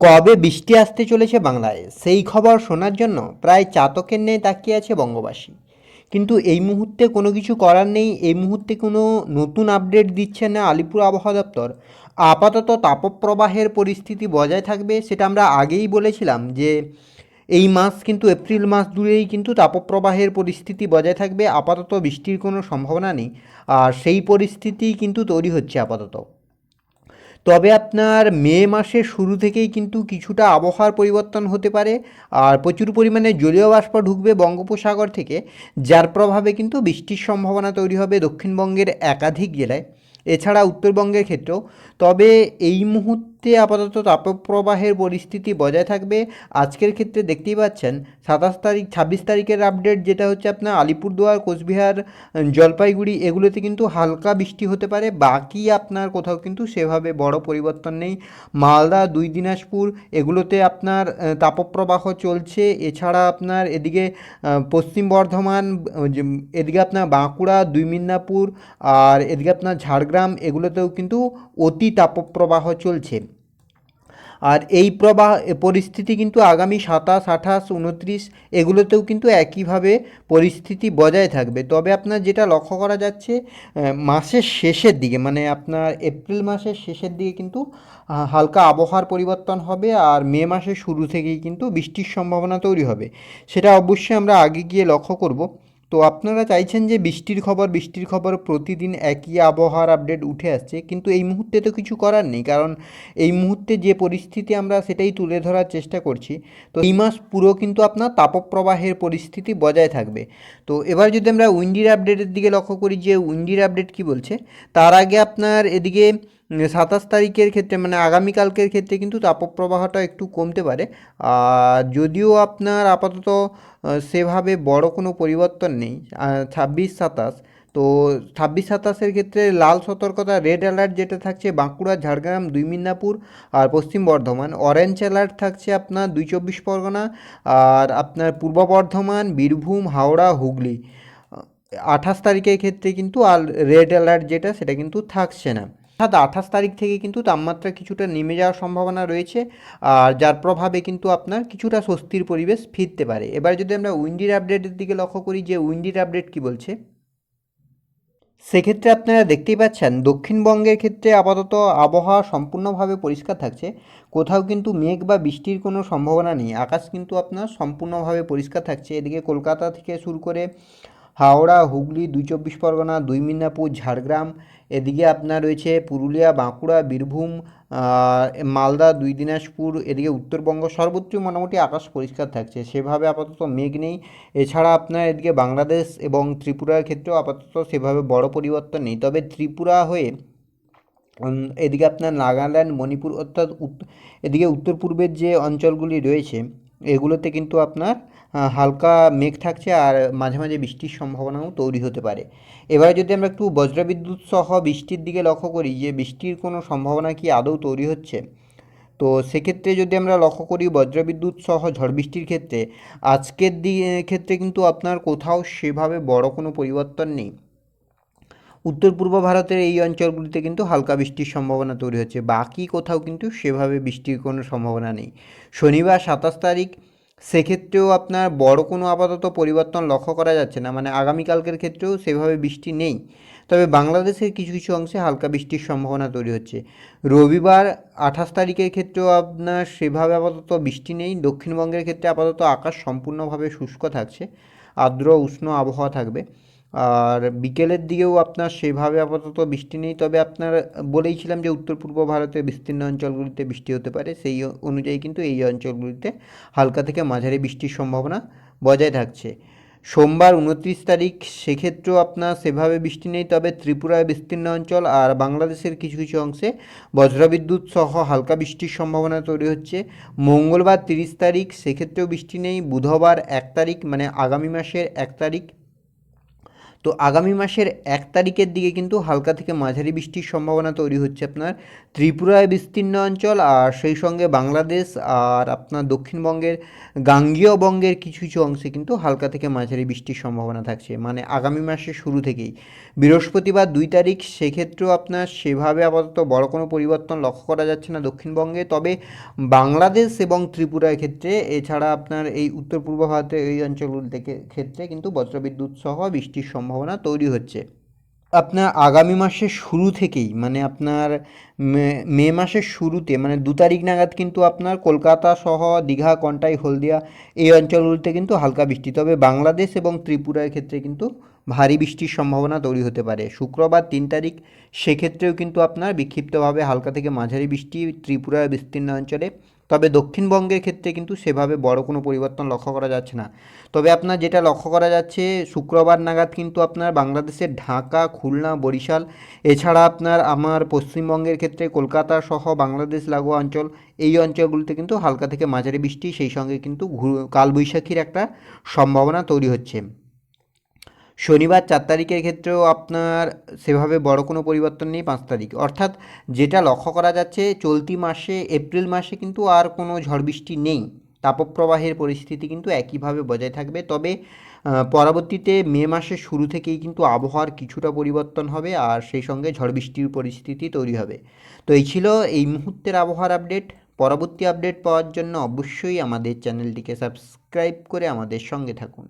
কবে বৃষ্টি আসতে চলেছে বাংলায় সেই খবর শোনার জন্য প্রায় চাতকের ন্যায় তাকিয়ে আছে বঙ্গবাসী। কিন্তু এই মুহূর্তে কোনো কিছু করার নেই, এই মুহূর্তে কোনো নতুন আপডেট দিচ্ছে না আলিপুর আবহাওয়া দপ্তর। আপাতত তাপপ্রবাহের পরিস্থিতি বজায় থাকবে, সেটা আমরা আগেই বলেছিলাম যে এই মাস কিন্তু এপ্রিল মাস জুড়েই কিন্তু তাপপ্রবাহের পরিস্থিতি বজায় থাকবে, আপাতত বৃষ্টির কোনো সম্ভাবনা নেই। আর সেই পরিস্থিতি কিন্তু তৈরি হচ্ছে আপাতত। তবে আপনার মে মাসের শুরু থেকেই কিন্তু কিছুটা আবহাওয়ার পরিবর্তন হতে পারে, আর প্রচুর পরিমাণে জলীয় বাষ্প ঢুকবে বঙ্গোপসাগর থেকে, যার প্রভাবে কিন্তু বৃষ্টির সম্ভাবনা তৈরি হবে দক্ষিণবঙ্গের একাধিক জেলায়, এছাড়া উত্তরবঙ্গের ক্ষেত্রেও। তবে এই মুহূর্তে আপাতত তাপপ্রবাহের পরিস্থিতি বজায় থাকবে। আজকের ক্ষেত্রে দেখতেই পাচ্ছেন 26 তারিখের আপডেট, যেটা হচ্ছে আপনার আলিপুরদুয়ার, কোচবিহার, জলপাইগুড়ি এগুলোতে কিন্তু হালকা বৃষ্টি হতে পারে, বাকি আপনার কোথাও কিন্তু সেভাবে বড় পরিবর্তন নেই। মালদা, দুই দিনাজপুর এগুলোতে আপনার তাপপ্রবাহ চলছে। এছাড়া আপনার এদিকে পশ্চিম বর্ধমান, এদিকে আপনার বাঁকুড়া, দুই মিদনাপুর, আর এদিকে আপনার ঝাড়গ্রাম এগুলোতেও কিন্তু অতি তাপপ্রবাহ চলছে। আর এই পরিস্থিতি কিন্তু আগামী 27, 28, 29 এগুলোতেও কিন্তু একইভাবে পরিস্থিতি বজায় থাকবে। তবে আপনার যেটা লক্ষ্য করা যাচ্ছে, মাসের শেষের দিকে, মানে আপনার এপ্রিল মাসের শেষের দিকে কিন্তু হালকা আবহাওয়ার পরিবর্তন হবে, আর মে মাসের শুরু থেকেই কিন্তু বৃষ্টির সম্ভাবনা তৈরি হবে। সেটা অবশ্যই আমরা আগে গিয়ে লক্ষ্য করব। তো আপনারা চাইছেন যে বৃষ্টির খবর প্রতিদিন একই আবহাওয়ার আপডেট উঠে আসছে, কিন্তু এই মুহূর্তে তো কিছু করার নেই, কারণ এই মুহূর্তে যে পরিস্থিতি আমরা সেটাই তুলে ধরার চেষ্টা করছি। তো এই মাস পুরো কিন্তু আপনার তাপপ্রবাহের পরিস্থিতি বজায় থাকবে। তো এবার যদি আমরা উইন্ডির আপডেটের দিকে লক্ষ্য করি যে উইন্ডির আপডেট কি বলছে, তার আগে আপনার এদিকে 27 তারিখের ক্ষেত্রে, মানে আগামীকালকের ক্ষেত্রে কিন্তু তাপপ্রবাহটা একটু কমতে পারে। আর যদিও আপনার আপাতত সেভাবে বড় কোনো পরিবর্তন নেই। 26, 27, তো 26, 27-এর ক্ষেত্রে লাল সতর্কতা, রেড অ্যালার্ট যেটা থাকছে বাঁকুড়া, ঝাড়গ্রাম, দুই মিদনাপুর আর পশ্চিম বর্ধমান। অরেঞ্জ অ্যালার্ট থাকছে আপনার 2 চব্বিশ পরগনা আর আপনার পূর্ব বর্ধমান, বীরভূম, হাওড়া, হুগলি। 28 তারিখের ক্ষেত্রে কিন্তু আর রেড অ্যালার্ট যেটা সেটা কিন্তু থাকছে না। অর্থাৎ 28 তারিখ থেকে কিন্তু তাপমাত্রা কিছুটা নেমে যাওয়ার সম্ভাবনা রয়েছে, আর যার প্রভাবে কিন্তু আপনার কিছুটা স্বস্তির পরিবেশ ফিরতে পারে। এবার যদি আমরা উইন্ডির আপডেটের দিকে লক্ষ্য করি যে উইন্ডির আপডেট কি বলছে, সেক্ষেত্রে আপনারা দেখতেই পাচ্ছেন দক্ষিণবঙ্গের ক্ষেত্রে আপাতত আবহাওয়া সম্পূর্ণভাবে পরিষ্কার থাকছে, কোথাও কিন্তু মেঘ বা বৃষ্টির কোনো সম্ভাবনা নেই, আকাশ কিন্তু আপনার সম্পূর্ণভাবে পরিষ্কার থাকছে। এদিকে কলকাতা থেকে শুরু করে হাওড়া, হুগলি, 2 চব্বিশ পরগনা, দুই মিদনাপুর, ঝাড়গ্রাম, এদিকে আপনার রয়েছে পুরুলিয়া, বাঁকুড়া, বীরভূম, মালদা, দুই দিনাজপুর, এদিকে উত্তরবঙ্গ সর্বত্রই মোটামুটি আকাশ পরিষ্কার থাকছে, সেভাবে আপাতত মেঘ নেই। এছাড়া আপনার এদিকে বাংলাদেশ এবং ত্রিপুরার ক্ষেত্রেও আপাতত সেভাবে বড় পরিবর্তন নেই। তবে ত্রিপুরা হয়ে এদিকে আপনার নাগাল্যান্ড, মণিপুর, অর্থাৎ এদিকে উত্তর পূর্বের যে অঞ্চলগুলি রয়েছে এগুলোতে কিন্তু আপনার হালকা মেঘ থাকছে, আর মাঝে মাঝে বৃষ্টির সম্ভাবনাও তৈরি হতে পারে। এবারে যদি আমরা একটু বজ্রবিদ্যুৎ সহ বৃষ্টির দিকে লক্ষ্য করি যে বৃষ্টির কোনো সম্ভাবনা কি আদৌ তৈরি হচ্ছে, তো সেক্ষেত্রে যদি আমরা লক্ষ্য করি বজ্রবিদ্যুৎ সহ ঝড় বৃষ্টির ক্ষেত্রে আজকের ক্ষেত্রে কিন্তু আপনার কোথাও সেভাবে বড় কোনো পরিবর্তন নেই। উত্তর পূর্ব ভারতের এই অঞ্চলগুলিতে কিন্তু হালকা বৃষ্টির সম্ভাবনা তৈরি হচ্ছে, বাকি কোথাও কিন্তু সেভাবে বৃষ্টির কোনো সম্ভাবনা নেই। শনিবার 27 তারিখ, সেক্ষেত্রেও আপনার বড় কোনো আপাতত পরিবর্তন লক্ষ্য করা যাচ্ছে না, মানে আগামীকালকের ক্ষেত্রেও সেভাবে বৃষ্টি নেই। তবে বাংলাদেশের কিছু কিছু অংশে হালকা বৃষ্টির সম্ভাবনা তৈরি হচ্ছে। রবিবার 28 তারিখের ক্ষেত্রেও আপনার সেভাবে আপাতত বৃষ্টি নেই। দক্ষিণবঙ্গের ক্ষেত্রে আপাতত আকাশ সম্পূর্ণভাবে শুষ্ক থাকছে, আর্দ্র উষ্ণ আবহাওয়া থাকবে। আর বিকেলের দিকেও আপনার সেভাবে আপাতত বৃষ্টি নেই, তবে আপনার বলেইছিলাম যে উত্তর পূর্ব ভারতের বিস্তীর্ণ অঞ্চলগুলিতে বৃষ্টি হতে পারে, সেই অনুযায়ী কিন্তু এই অঞ্চলগুলিতে হালকা থেকে মাঝারি বৃষ্টির সম্ভাবনা বজায় থাকছে। সোমবার 29 তারিখ, সেক্ষেত্রেও আপনার সেভাবে বৃষ্টি নেই, তবে ত্রিপুরার বিস্তীর্ণ অঞ্চল আর বাংলাদেশের কিছু কিছু অংশে বজ্রবিদ্যুৎ সহ হালকা বৃষ্টির সম্ভাবনা তৈরি হচ্ছে। মঙ্গলবার 30 তারিখ, সেক্ষেত্রেও বৃষ্টি নেই। বুধবার 1 তারিখ, মানে আগামী মাসের 1 তারিখ, তো আগামী মাসের 1 তারিখের দিকে কিন্তু হালকা থেকে মাঝারি বৃষ্টির সম্ভাবনা তৈরি হচ্ছে আপনার ত্রিপুরায় বিস্তীর্ণ অঞ্চল, আর সেই সঙ্গে বাংলাদেশ আর আপনার দক্ষিণবঙ্গের গাঙ্গেয় বঙ্গের কিছু কিছু অংশে কিন্তু হালকা থেকে মাঝারি বৃষ্টির সম্ভাবনা থাকছে, মানে আগামী মাসের শুরু থেকেই। বৃহস্পতিবার 2 তারিখ, সেক্ষেত্রেও আপনার সেভাবে আপাতত বড় কোনো পরিবর্তন লক্ষ্য করা যাচ্ছে না দক্ষিণবঙ্গে, তবে বাংলাদেশ এবং ত্রিপুরার ক্ষেত্রে, এছাড়া আপনার এই উত্তর পূর্ব ভারতের এই অঞ্চলগুলো থেকে ক্ষেত্রে কিন্তু বজ্রবিদ্যুৎ সহ বৃষ্টির সম্ভাবনা তৈরি হচ্ছে। আপনার আগামী মাসের শুরু থেকেই, মানে আপনার মে মাসের শুরুতে, মানে 2 তারিখ নাগাদ কিন্তু আপনার কলকাতা সহ দীঘা, কন্টাই, হলদিয়া এই অঞ্চলগুলোতে কিন্তু হালকা বৃষ্টি, তবে বাংলাদেশ এবং ত্রিপুরার ক্ষেত্রে কিন্তু ভারী বৃষ্টির সম্ভাবনা তৈরি হতে পারে। শুক্রবার 3 তারিখ, সেক্ষেত্রেও কিন্তু আপনার বিক্ষিপ্তভাবে হালকা থেকে মাঝারি বৃষ্টি ত্রিপুরার বিস্তীর্ণ অঞ্চলে, তবে দক্ষিণবঙ্গের ক্ষেত্রে কিন্তু সেভাবে বড় কোনো পরিবর্তন লক্ষ্য করা যাচ্ছে না। তবে আপনার যেটা লক্ষ্য করা যাচ্ছে, শুক্রবার নাগাদ কিন্তু আপনার বাংলাদেশের ঢাকা, খুলনা, বরিশাল, এছাড়া আপনার আমার পশ্চিমবঙ্গের ক্ষেত্রে কলকাতা সহ বাংলাদেশ লাগোয়া অঞ্চল, এই অঞ্চলগুলিতে কিন্তু হালকা থেকে মাঝারি বৃষ্টি, সেই সঙ্গে কিন্তু কালবৈশাখীর একটা সম্ভাবনা তৈরি হচ্ছে। শনিবার 4 তারিখের ক্ষেত্রেও আপনার সেভাবে বড় কোনো পরিবর্তন নেই। 5 তারিখ, অর্থাৎ যেটা লক্ষ্য করা যাচ্ছে, চলতি মাসে এপ্রিল মাসে কিন্তু আর কোনো ঝড় বৃষ্টি নেই, তাপপ্রবাহের পরিস্থিতি কিন্তু একইভাবে বজায় থাকবে। তবে পরবর্তীতে মে মাসের শুরু থেকেই কিন্তু আবহাওয়ার কিছুটা পরিবর্তন হবে, আর সেই সঙ্গে ঝড় বৃষ্টির পরিস্থিতি তৈরি হবে। তো এই ছিল এই মুহূর্তের আবহাওয়ার আপডেট। পরবর্তী আপডেট পাওয়ার জন্য অবশ্যই আমাদের চ্যানেলটিকে সাবস্ক্রাইব করে আমাদের সঙ্গে থাকুন।